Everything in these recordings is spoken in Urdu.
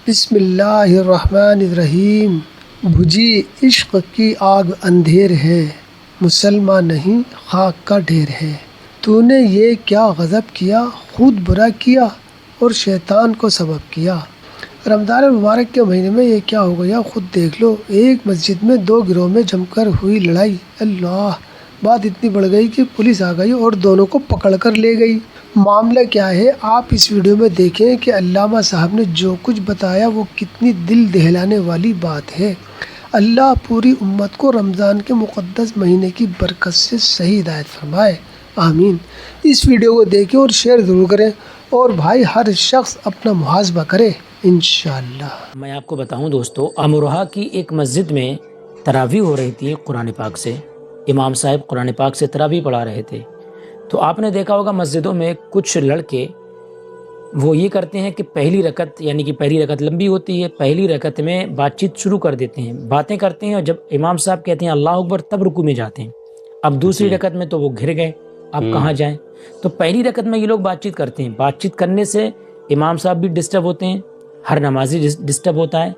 بسم اللہ الرحمن الرحیم۔ بجھی عشق کی آگ اندھیر ہے، مسلمان نہیں خاک کا ڈھیر ہے۔ تو نے یہ کیا غضب کیا، خود برا کیا اور شیطان کو سبب کیا۔ رمضان المبارک کے مہینے میں یہ کیا ہو گیا خود دیکھ لو۔ ایک مسجد میں دو گروہ میں جم کر ہوئی لڑائی، اللہ، بات اتنی بڑھ گئی کہ پولیس آ گئی اور دونوں کو پکڑ کر لے گئی۔ معاملہ کیا ہے آپ اس ویڈیو میں دیکھیں کہ علامہ صاحب نے جو کچھ بتایا وہ کتنی دل دہلانے والی بات ہے۔ اللہ پوری امت کو رمضان کے مقدس مہینے کی برکت سے صحیح ہدایت فرمائے، آمین۔ اس ویڈیو کو دیکھیں اور شیئر ضرور کریں، اور بھائی ہر شخص اپنا محاسبہ کرے انشاءاللہ۔ میں آپ کو بتاؤں دوستو، امروہہ کی ایک مسجد میں تراویح ہو رہی تھی قرآن پاک سے۔ امام صاحب قرآن پاک سے تراویح پڑھا رہے تھے، تو آپ نے دیکھا ہوگا مسجدوں میں کچھ لڑکے وہ یہ کرتے ہیں کہ پہلی رکعت، یعنی کہ پہلی رکعت لمبی ہوتی ہے، پہلی رکعت میں بات چیت شروع کر دیتے ہیں، باتیں کرتے ہیں، اور جب امام صاحب کہتے ہیں اللہ اکبر تب رکوع میں جاتے ہیں۔ اب دوسری رکعت میں تو وہ گھر گئے، اب کہاں جائیں؟ تو پہلی رکعت میں یہ لوگ بات چیت کرتے ہیں، بات چیت کرنے سے امام صاحب بھی ڈسٹرب ہوتے ہیں، ہر نمازی ڈسٹرب ہوتا ہے،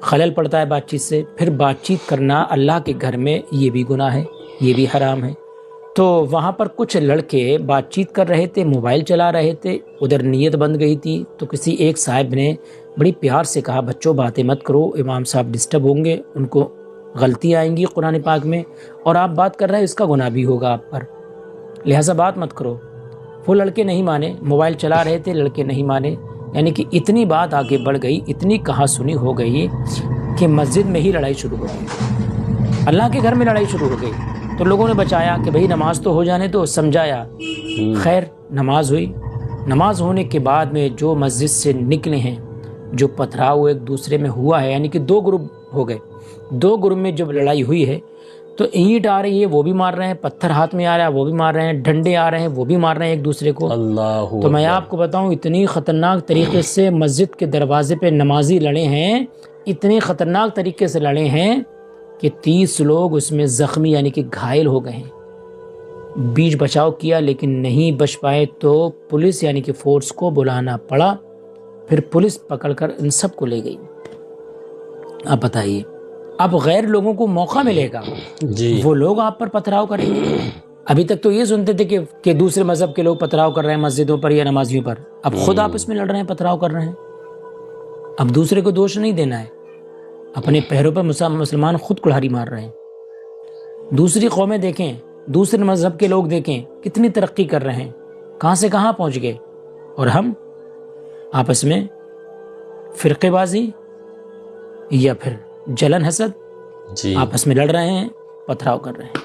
خلل پڑتا ہے بات چیت سے۔ پھر بات چیت کرنا اللہ کے گھر میں یہ بھی گناہ ہے، یہ بھی حرام ہے۔ تو وہاں پر کچھ لڑکے بات چیت کر رہے تھے، موبائل چلا رہے تھے، ادھر نیت بن گئی تھی، تو کسی ایک صاحب نے بڑی پیار سے کہا بچوں باتیں مت کرو، امام صاحب ڈسٹرب ہوں گے، ان کو غلطی آئیں گی قرآن پاک میں، اور آپ بات کر رہے ہیں اس کا گناہ بھی ہوگا آپ پر، لہٰذا بات مت کرو۔ وہ لڑکے نہیں مانے، موبائل چلا رہے تھے، لڑکے نہیں مانے، یعنی کہ اتنی بات آگے بڑھ گئی، اتنی کہا سنی ہو گئی کہ مسجد میں ہی لڑائی شروع ہو گئی، اللہ کے گھر میں لڑائی شروع ہو گئی۔ تو لوگوں نے بچایا کہ بھئی نماز تو ہو جانے دو، سمجھایا، خیر نماز ہوئی۔ نماز ہونے کے بعد میں جو مسجد سے نکلے ہیں، جو پتھراؤ ایک دوسرے میں ہوا ہے، یعنی کہ دو گروپ ہو گئے، دو گروپ میں جب لڑائی ہوئی ہے تو اینٹ آ رہی ہے وہ بھی مار رہے ہیں، پتھر ہاتھ میں آ رہا ہے وہ بھی مار رہے ہیں، ڈنڈے آ رہے ہیں وہ بھی مار رہے ہیں ایک دوسرے کو۔ تو میں آپ کو بتاؤں اتنی خطرناک طریقے سے مسجد کے دروازے پہ نمازی لڑے ہیں، اتنی خطرناک طریقے سے لڑے ہیں کہ 30 لوگ اس میں زخمی یعنی کہ گھائل ہو گئے ہیں۔ بیچ بچاؤ کیا لیکن نہیں بچ پائے، تو پولیس یعنی کہ فورس کو بلانا پڑا، پھر پولیس پکڑ کر ان سب کو لے گئی۔ اب بتائیے، اب غیر لوگوں کو موقع ملے گا، وہ لوگ آپ پر پتھراؤ کریں گے۔ ابھی تک تو یہ سنتے تھے کہ دوسرے مذہب کے لوگ پتھراؤ کر رہے ہیں مسجدوں پر یا نمازیوں پر، اب خود آپس میں لڑ رہے ہیں، پتھراؤ کر رہے ہیں۔ اب دوسرے کو دوش نہیں دینا ہے، اپنے پیروں پر مسلمان خود کلہاڑی مار رہے ہیں۔ دوسری قومیں دیکھیں، دوسرے مذہب کے لوگ دیکھیں کتنی ترقی کر رہے ہیں، کہاں سے کہاں پہنچ گئے، اور ہم آپس میں فرقے بازی یا پھر جلن حسد آپس میں لڑ رہے ہیں، پتھراؤ کر رہے ہیں۔